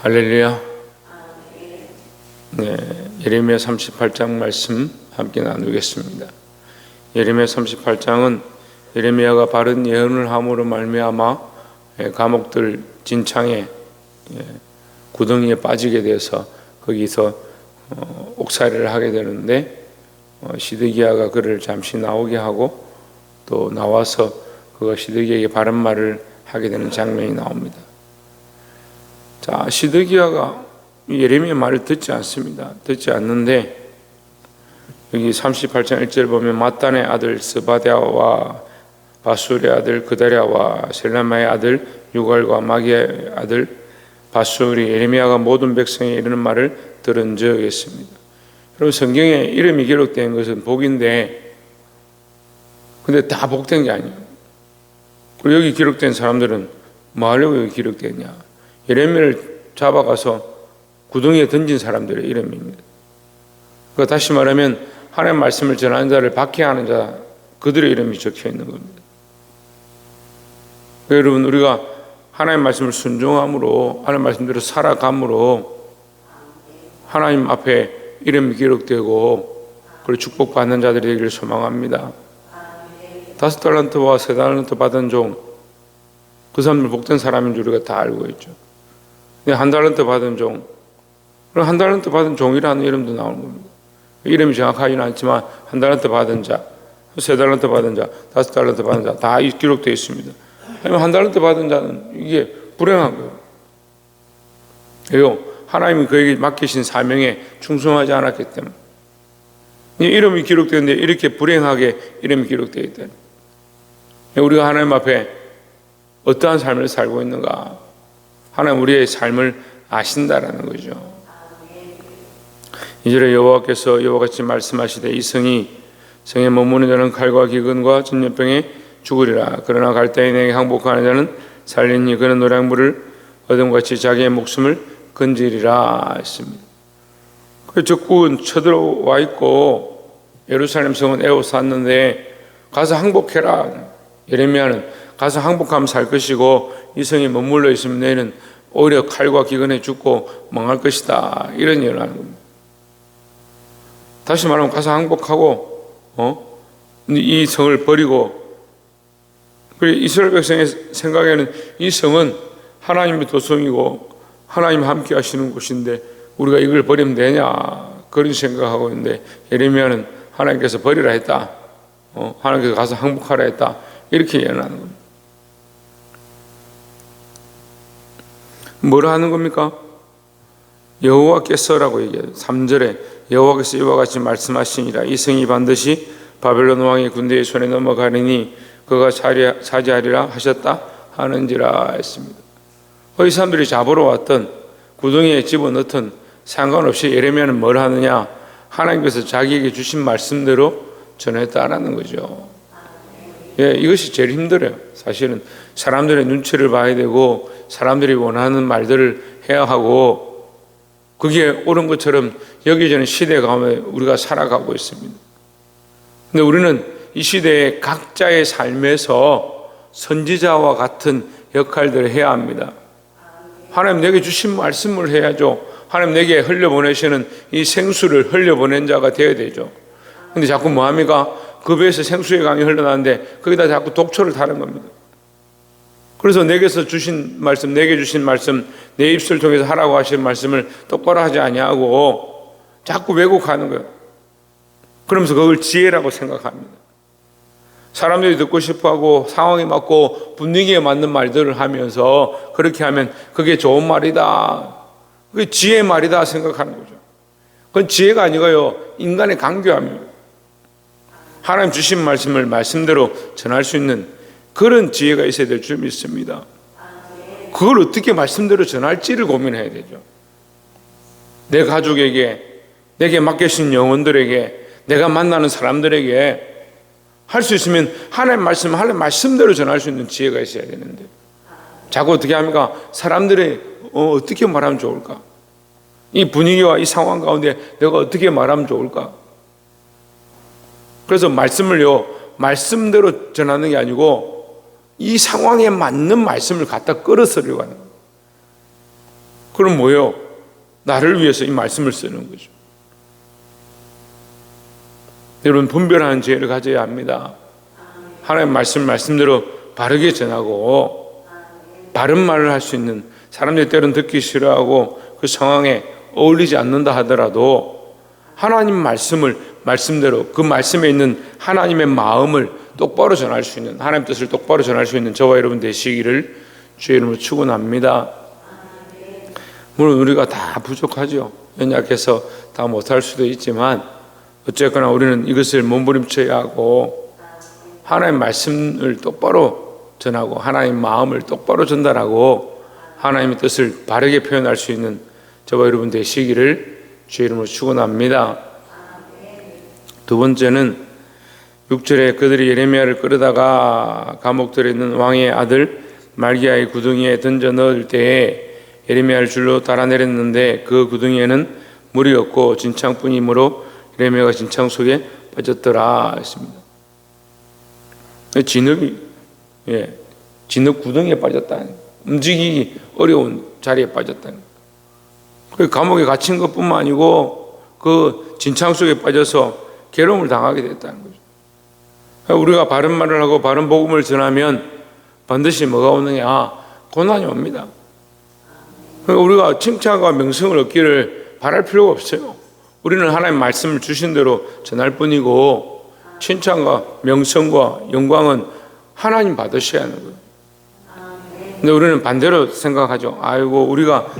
할렐루야. 네, 예레미야 38장 말씀 함께 나누겠습니다. 예레미야 38장은 예레미야가 바른 예언을 함으로 말미암아 감옥들 진창에 구덩이에 빠지게 돼서 거기서 옥살이를 하게 되는데 시드기야가 그를 잠시 나오게 하고 또 나와서 그가 시드기야에게 바른 말을 하게 되는 장면이 나옵니다. 자, 시드기야가 예레미야 말을 듣지 않습니다. 듣지 않는데 여기 38장 1절 보면 마단의 아들 스바랴와 바술의 아들 그다랴와 셀라마의 아들 유갈과 마기의 아들 바술이 예레미야가 모든 백성에 이르는 말을 들은즉 했습니다. 여러분, 성경에 이름이 기록된 것은 복인데 근데 다 복된 게 아니에요. 그리고 여기 기록된 사람들은 뭐 하려고 여기 기록됐냐? 예레미야를 잡아가서 구덩이에 던진 사람들의 이름입니다. 그러니까 다시 말하면 하나님의 말씀을 전하는 자를 박해하는 자, 그들의 이름이 적혀 있는 겁니다. 여러분, 우리가 하나님의 말씀을 순종함으로 하나님의 말씀대로 살아감으로 하나님 앞에 이름이 기록되고 그리고 축복받는 자들이 되기를 소망합니다. 5달란트와 3달란트 받은 종, 그 사람들 복된 사람인 줄 우리가 다 알고 있죠. 1달란트 받은 종, 그럼 1달란트 받은 종이라는 이름도 나오는 겁니다. 이름이 정확하지는 않지만 1달란트 받은 자, 3달란트 받은 자, 5달란트 받은 자 다 기록되어 있습니다. 아니면 1달란트 받은 자는 이게 불행한 거예요. 왜요? 하나님이 그에게 맡기신 사명에 충성하지 않았기 때문에. 이름이 기록되는데 이렇게 불행하게 이름이 기록되어 있다. 우리가 하나님 앞에 어떠한 삶을 살고 있는가? 하나님 우리의 삶을 아신다라는 거죠. 이절에 여호와께서 이와 같이 말씀하시되 이 성에 머무는 자는 칼과 기근과 전염병에 죽으리라. 그러나 갈 때에 내게 항복하는 자는 살리니 그는 노량물을 얻음같이 자기의 목숨을 건지리라 했습니다. 그 적국은 쳐들어와 있고 예루살렘 성은 에워쌌는데 가서 항복해라. 예레미야는 가서 항복하면 살 것이고 이 성에 머물러 있으면 너희는 오히려 칼과 기근에 죽고 망할 것이다. 이런 예언을 하는 겁니다. 다시 말하면 가서 항복하고 이 성을 버리고, 그리고 이스라엘 백성의 생각에는 이 성은 하나님의 도성이고 하나님 함께 하시는 곳인데 우리가 이걸 버리면 되냐, 그런 생각하고 있는데 예레미야는 하나님께서 버리라 했다, 하나님께서 가서 항복하라 했다, 이렇게 예언하는 겁니다. 뭘 하는 겁니까? 여호와께서라고 얘기해요. 3절에 여호와께서 이와 같이 말씀하시니라. 이 성이 반드시 바벨론 왕의 군대의 손에 넘어가리니 그가 차지하리라 하셨다 하는지라 했습니다. 이 사람들이 잡으러 왔던 구덩이에 집어넣던 상관없이 예레미야는 뭘 하느냐? 하나님께서 자기에게 주신 말씀대로 전했다라는 거죠. 예, 이것이 제일 힘들어요. 사실은 사람들의 눈치를 봐야 되고 사람들이 원하는 말들을 해야 하고 그게 옳은 것처럼 여겨지는 시대 가운데 우리가 살아가고 있습니다. 근데 우리는 이 시대의 각자의 삶에서 선지자와 같은 역할들을 해야 합니다. 하나님 내게 주신 말씀을 해야죠. 하나님 내게 흘려보내시는 이 생수를 흘려보낸 자가 되어야 되죠. 근데 자꾸 뭐합니까? 그 배에서 생수의 강이 흘러나는데 거기다 자꾸 독초를 타는 겁니다. 그래서 내게서 주신 말씀, 내게 주신 말씀, 내 입술을 통해서 하라고 하신 말씀을 똑바로 하지 아니하고 자꾸 왜곡하는 거예요. 그러면서 그걸 지혜라고 생각합니다. 사람들이 듣고 싶어하고 상황에 맞고 분위기에 맞는 말들을 하면서 그렇게 하면 그게 좋은 말이다, 그게 지혜의 말이다 생각하는 거죠. 그건 지혜가 아니고요, 인간의 강교함입니다. 하나님 주신 말씀을 말씀대로 전할 수 있는 그런 지혜가 있어야 될 줄 믿습니다. 그걸 어떻게 말씀대로 전할지를 고민해야 되죠. 내 가족에게, 내게 맡겨진 영혼들에게, 내가 만나는 사람들에게 할 수 있으면 하나님 말씀대로 전할 수 있는 지혜가 있어야 되는데 자꾸 어떻게 합니까? 사람들이 어떻게 말하면 좋을까? 이 분위기와 이 상황 가운데 내가 어떻게 말하면 좋을까? 그래서 말씀대로 전하는 게 아니고 이 상황에 맞는 말씀을 갖다 끌어쓰려고 하는 거예요. 그럼 뭐예요? 나를 위해서 이 말씀을 쓰는 거죠. 여러분, 분별하는 지혜를 가져야 합니다. 하나님의 말씀대로 바르게 전하고 바른 말을 할 수 있는, 사람들이 때로는 듣기 싫어하고 그 상황에 어울리지 않는다 하더라도 하나님 말씀대로 그 말씀에 있는 하나님의 마음을 똑바로 전할 수 있는, 하나님 뜻을 똑바로 전할 수 있는 저와 여러분 되시기를 주의 이름으로 축원합니다. 물론 우리가 다 부족하죠. 연약해서 다 못할 수도 있지만 어쨌거나 우리는 이것을 몸부림쳐야 하고 하나님 말씀을 똑바로 전하고 하나님 마음을 똑바로 전달하고 하나님의 뜻을 바르게 표현할 수 있는 저와 여러분 되시기를 주의 이름으로 축원합니다. 두 번째는 6절에 그들이 예레미야를 끌어다가 감옥들에 있는 왕의 아들 말기야의 구덩이에 던져 넣을 때에 예레미야를 줄로 달아내렸는데 그 구덩이에는 물이 없고 진창뿐이므로 예레미야가 진창 속에 빠졌더라 했습니다. 진흙 구덩이에 빠졌다. 움직이기 어려운 자리에 빠졌다. 그 감옥에 갇힌 것뿐만 아니고 그 진창 속에 빠져서 괴로움을 당하게 됐다는 거죠. 우리가 바른 말을 하고 바른 복음을 전하면 반드시 뭐가 오느냐? 고난이 옵니다. 우리가 칭찬과 명성을 얻기를 바랄 필요가 없어요. 우리는 하나님 말씀을 주신 대로 전할 뿐이고 칭찬과 명성과 영광은 하나님 받으셔야 하는 거예요. 근데 우리는 반대로 생각하죠. 아이고, 우리가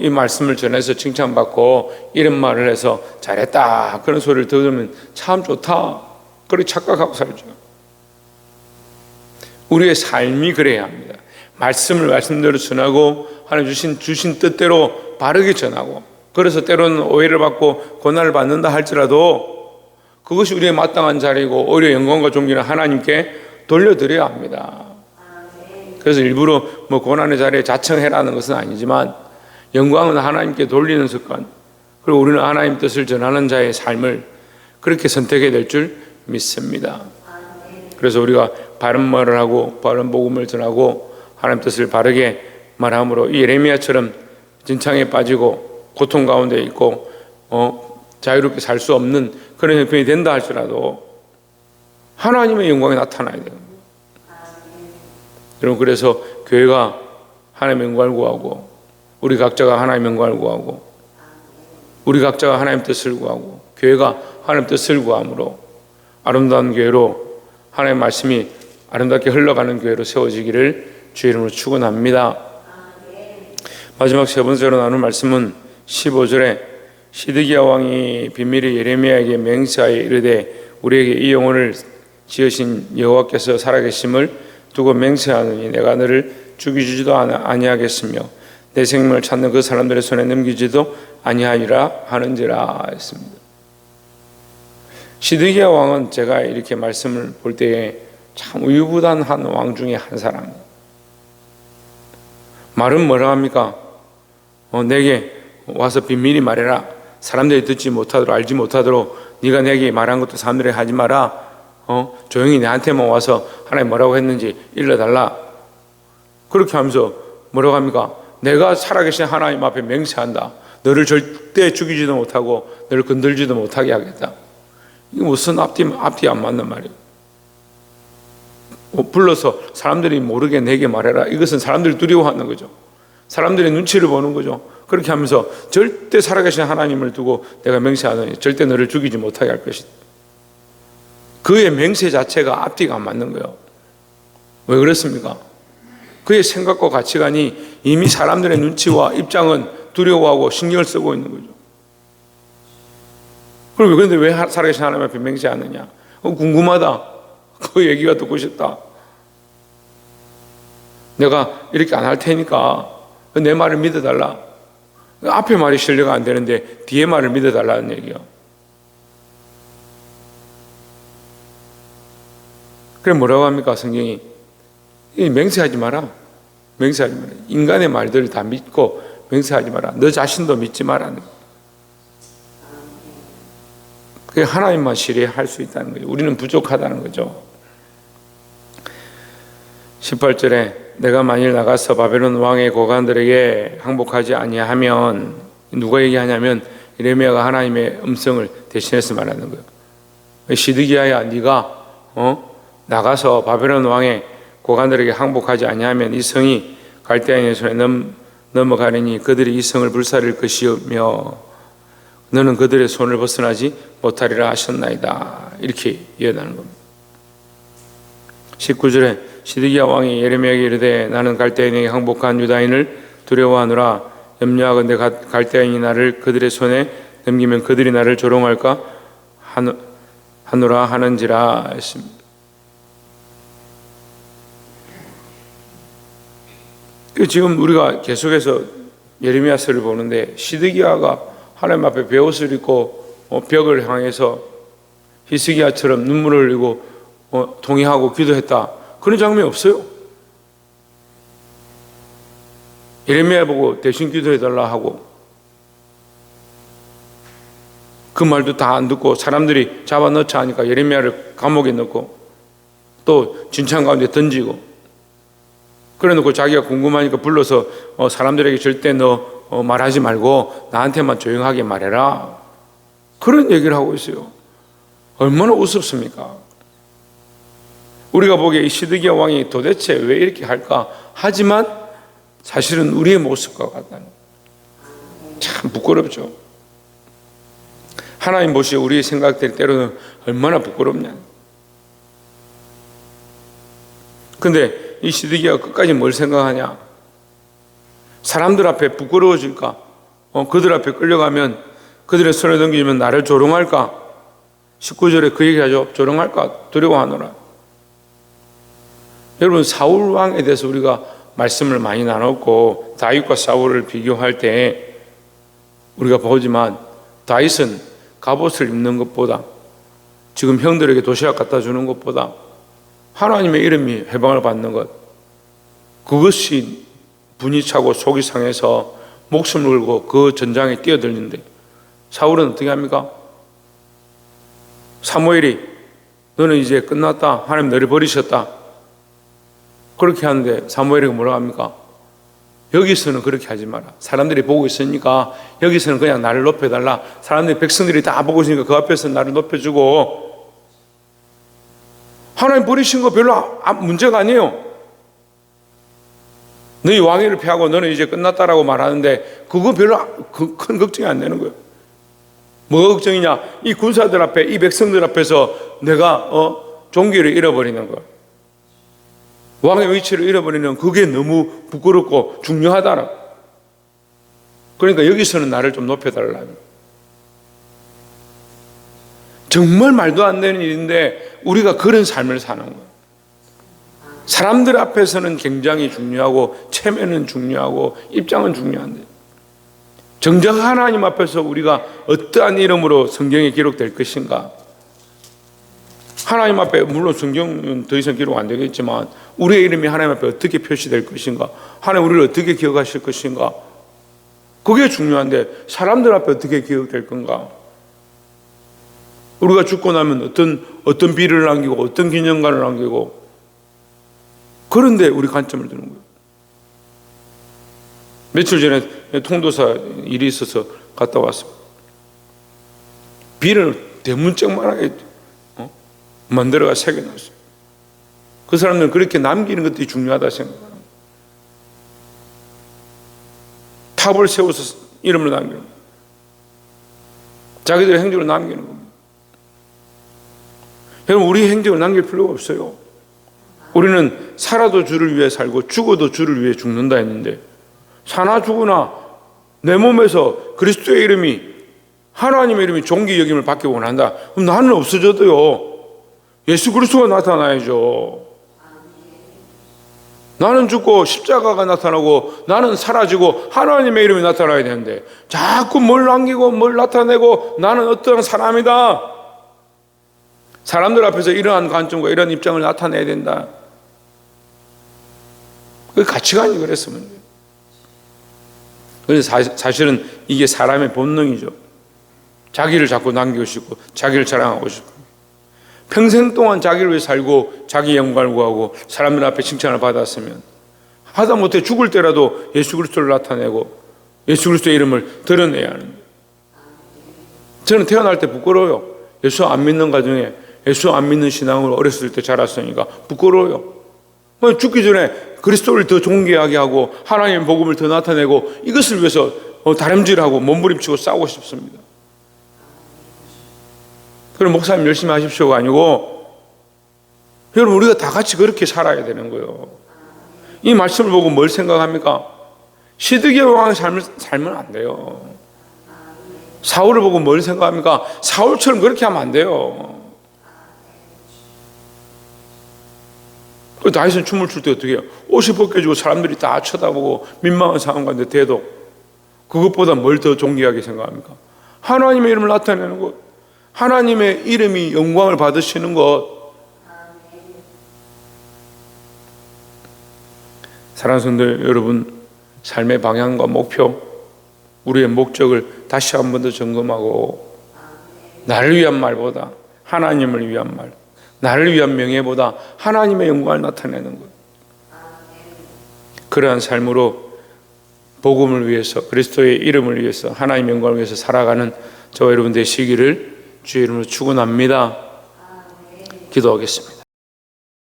이 말씀을 전해서 칭찬받고 이런 말을 해서 잘했다 그런 소리를 들으면 참 좋다 그렇게 착각하고 살죠. 우리의 삶이 그래야 합니다. 말씀을 말씀대로 전하고 하나님 주신 뜻대로 바르게 전하고, 그래서 때로는 오해를 받고 고난을 받는다 할지라도 그것이 우리의 마땅한 자리고 오히려 영광과 존귀는 하나님께 돌려드려야 합니다. 그래서 일부러 고난의 자리에 자청해라는 것은 아니지만 영광은 하나님께 돌리는 습관, 그리고 우리는 하나님 뜻을 전하는 자의 삶을 그렇게 선택해야 될 줄 믿습니다. 그래서 우리가 바른 말을 하고 바른 복음을 전하고 하나님 뜻을 바르게 말함으로 이 예레미야처럼 진창에 빠지고 고통 가운데 있고 자유롭게 살 수 없는 그런 형편이 된다 할지라도 하나님의 영광이 나타나야 되는 거예요. 여러분, 그래서 교회가 하나님의 영광을 구하고 우리 각자가 하나님의 영광을 구하고 우리 각자가 하나님 뜻을 구하고 교회가 하나님 뜻을 구함으로 아름다운 교회로 하나님의 말씀이 아름답게 흘러가는 교회로 세워지기를 주의 이름으로 축원합니다. 마지막 세 번째로 나눌 말씀은 15절에 시드기야 왕이 비밀이 예레미야에게 맹세하여 이르되 우리에게 이 영혼을 지으신 여호와께서 살아계심을 두고 맹세하느니 내가 너를 죽이지도 아니하겠으며 내 생명을 찾는 그 사람들의 손에 넘기지도 아니하리라 하는지라 했습니다. 시드기야 왕은 제가 이렇게 말씀을 볼 때에 참 우유부단한 왕 중에 한 사람. 말은 뭐라 합니까? 내게 와서 비밀히 말해라. 사람들이 듣지 못하도록 알지 못하도록 네가 내게 말한 것도 사람들이 하지 마라. 조용히 내한테만 와서 하나님 뭐라고 했는지 일러달라. 그렇게 하면서 뭐라고 합니까? 내가 살아계신 하나님 앞에 맹세한다. 너를 절대 죽이지도 못하고 너를 건들지도 못하게 하겠다. 이게 무슨 앞뒤 안 맞는 말이에요. 불러서 사람들이 모르게 내게 말해라. 이것은 사람들이 두려워하는 거죠. 사람들의 눈치를 보는 거죠. 그렇게 하면서 절대 살아계신 하나님을 두고 내가 맹세하더니 절대 너를 죽이지 못하게 할 것이다. 그의 맹세 자체가 앞뒤가 안 맞는 거예요. 왜 그렇습니까? 그의 생각과 가치관이 이미 사람들의 눈치와 입장은 두려워하고 신경을 쓰고 있는 거죠. 그런데 왜 살아계신 하나님 앞에 맹세하느냐? 궁금하다. 그 얘기가 듣고 싶다. 내가 이렇게 안 할 테니까 내 말을 믿어달라. 앞에 말이 신뢰가 안 되는데 뒤에 말을 믿어달라는 얘기요. 그래 뭐라고 합니까? 성경이 맹세하지 마라. 맹세하지 마라. 인간의 말들을 다 믿고 맹세하지 마라. 너 자신도 믿지 마라. 그게 하나님만 신뢰할 수 있다는 거죠. 우리는 부족하다는 거죠. 18절에 내가 만일 나가서 바벨론 왕의 고관들에게 항복하지 아니하면, 누가 얘기하냐면 예레미야가 하나님의 음성을 대신해서 말하는 거예요. 시드기야야, 네가 나가서 바벨론 왕의 고관들에게 항복하지 아니하면 이 성이 갈대아인의 손에 넘어가리니 그들이 이 성을 불사릴 것이며 너는 그들의 손을 벗어나지 못하리라 하셨나이다. 이렇게 예언하는 겁니다. 19절에 시드기야 왕이 예레미야에게 이르되 나는 갈대아인에게 항복한 유다인을 두려워하노라. 염려하건대 갈대아인이 나를 그들의 손에 넘기면 그들이 나를 조롱할까 하노라 하는지라 했습니다. 지금 우리가 계속해서 예레미야서를 보는데 시드기야가 하나님 앞에 베옷을 입고 벽을 향해서 히스기야처럼 눈물을 흘리고 동의하고 기도했다. 그런 장면이 없어요. 예레미야 보고 대신 기도해달라 하고 그 말도 다 안 듣고 사람들이 잡아넣자 하니까 예레미야를 감옥에 넣고 또 진창 가운데 던지고 그래놓고 자기가 궁금하니까 불러서 사람들에게 절대 너 말하지 말고 나한테만 조용하게 말해라. 그런 얘기를 하고 있어요. 얼마나 우습습니까? 우리가 보기에 이 시드기야 왕이 도대체 왜 이렇게 할까? 하지만 사실은 우리의 모습과 같다는 참 부끄럽죠. 하나님 보시고 우리의 생각들 때로는 얼마나 부끄럽냐. 근데 이 시드기야가 끝까지 뭘 생각하냐? 사람들 앞에 부끄러워질까? 그들 앞에 끌려가면 그들의 손에 넘기면 나를 조롱할까? 19절에 그 얘기하죠. 조롱할까? 두려워하노라. 여러분, 사울 왕에 대해서 우리가 말씀을 많이 나눴고 다윗과 사울을 비교할 때 우리가 보지만 다윗은 갑옷을 입는 것보다 지금 형들에게 도시락 갖다 주는 것보다 하나님의 이름이 해방을 받는 것, 그것이 분이 차고 속이 상해서 목숨을 걸고 그 전장에 뛰어들는데 사울은 어떻게 합니까? 사무엘이 너는 이제 끝났다. 하나님 너를 버리셨다. 그렇게 하는데 사무엘이 뭐라고 합니까? 여기서는 그렇게 하지 마라. 사람들이 보고 있으니까 여기서는 그냥 나를 높여달라. 사람들이 백성들이 다 보고 있으니까 그 앞에서 나를 높여주고 하나님 버리신 거 별로 문제가 아니에요. 너희 왕위를 피하고 너는 이제 끝났다라고 말하는데 그거 별로 큰 걱정이 안 되는 거예요. 뭐가 걱정이냐? 이 군사들 앞에, 이 백성들 앞에서 내가 종기를 잃어버리는 거예요. 왕의 위치를 잃어버리는 그게 너무 부끄럽고 중요하다라. 그러니까 여기서는 나를 좀 높여달라. 정말 말도 안 되는 일인데 우리가 그런 삶을 사는 거예요. 사람들 앞에서는 굉장히 중요하고 체면은 중요하고 입장은 중요한데 정작 하나님 앞에서 우리가 어떠한 이름으로 성경에 기록될 것인가? 하나님 앞에 물론 성경은 더 이상 기록 안 되겠지만 우리의 이름이 하나님 앞에 어떻게 표시될 것인가? 하나님 우리를 어떻게 기억하실 것인가? 그게 중요한데 사람들 앞에 어떻게 기억될 건가? 우리가 죽고 나면 어떤 비를 남기고 어떤 기념관을 남기고 그런데 우리 관점을 두는 거예요. 며칠 전에 통도사 일이 있어서 갔다 왔습니다. 비를 대문짝만하게 만들어가 새겨놨어요. 그 사람들은 그렇게 남기는 것들이 중요하다 생각합니다. 탑을 세워서 이름을 남기는 거예요. 자기들의 행적을 남기는 겁니다. 여러분, 우리 행적을 남길 필요가 없어요. 우리는 살아도 주를 위해 살고 죽어도 주를 위해 죽는다 했는데 사나 죽으나 내 몸에서 그리스도의 이름이 하나님의 이름이 존귀 여김을 받기 원한다. 그럼 나는 없어져도요 예수 그리스도가 나타나야죠. 나는 죽고 십자가가 나타나고 나는 사라지고 하나님의 이름이 나타나야 되는데 자꾸 뭘 남기고 뭘 나타내고 나는 어떠한 사람이다. 사람들 앞에서 이러한 관점과 이러한 입장을 나타내야 된다. 그 가치관이 그랬으면 돼요. 그래서 사실은 이게 사람의 본능이죠. 자기를 자꾸 남기고 싶고 자기를 자랑하고 싶고 평생 동안 자기를 위해 살고 자기 영광을 구하고 사람들 앞에 칭찬을 받았으면 하다못해 죽을 때라도 예수 그리스도를 나타내고 예수 그리스도의 이름을 드러내야 하는 거예요. 저는 태어날 때 부끄러워요. 예수 안 믿는 가정에 예수 안 믿는 신앙으로 어렸을 때 자랐으니까 부끄러워요. 죽기 전에 그리스도를 더 존귀하게 하고 하나님의 복음을 더 나타내고 이것을 위해서 다름질하고 몸부림치고 싸우고 싶습니다. 그럼 목사님 열심히 하십시오가 아니고 여러분 우리가 다 같이 그렇게 살아야 되는 거예요. 이 말씀을 보고 뭘 생각합니까? 시드기야 왕의 삶을 살면 안 돼요. 사울을 보고 뭘 생각합니까? 사울처럼 그렇게 하면 안 돼요. 다윗은 춤을 출 때 어떻게 해요? 옷이 벗겨지고 사람들이 다 쳐다보고 민망한 상황 가운데 돼도 그것보다 뭘 더 존귀하게 생각합니까? 하나님의 이름을 나타내는 것, 하나님의 이름이 영광을 받으시는 것. 사랑하는 성도 여러분, 삶의 방향과 목표, 우리의 목적을 다시 한 번 더 점검하고 나를 위한 말보다 하나님을 위한 말, 나를 위한 명예보다 하나님의 영광을 나타내는 것. 그러한 삶으로 복음을 위해서 그리스도의 이름을 위해서 하나님의 영광을 위해서 살아가는 저와 여러분 되시기를 주의 이름으로 축원합니다. 기도하겠습니다.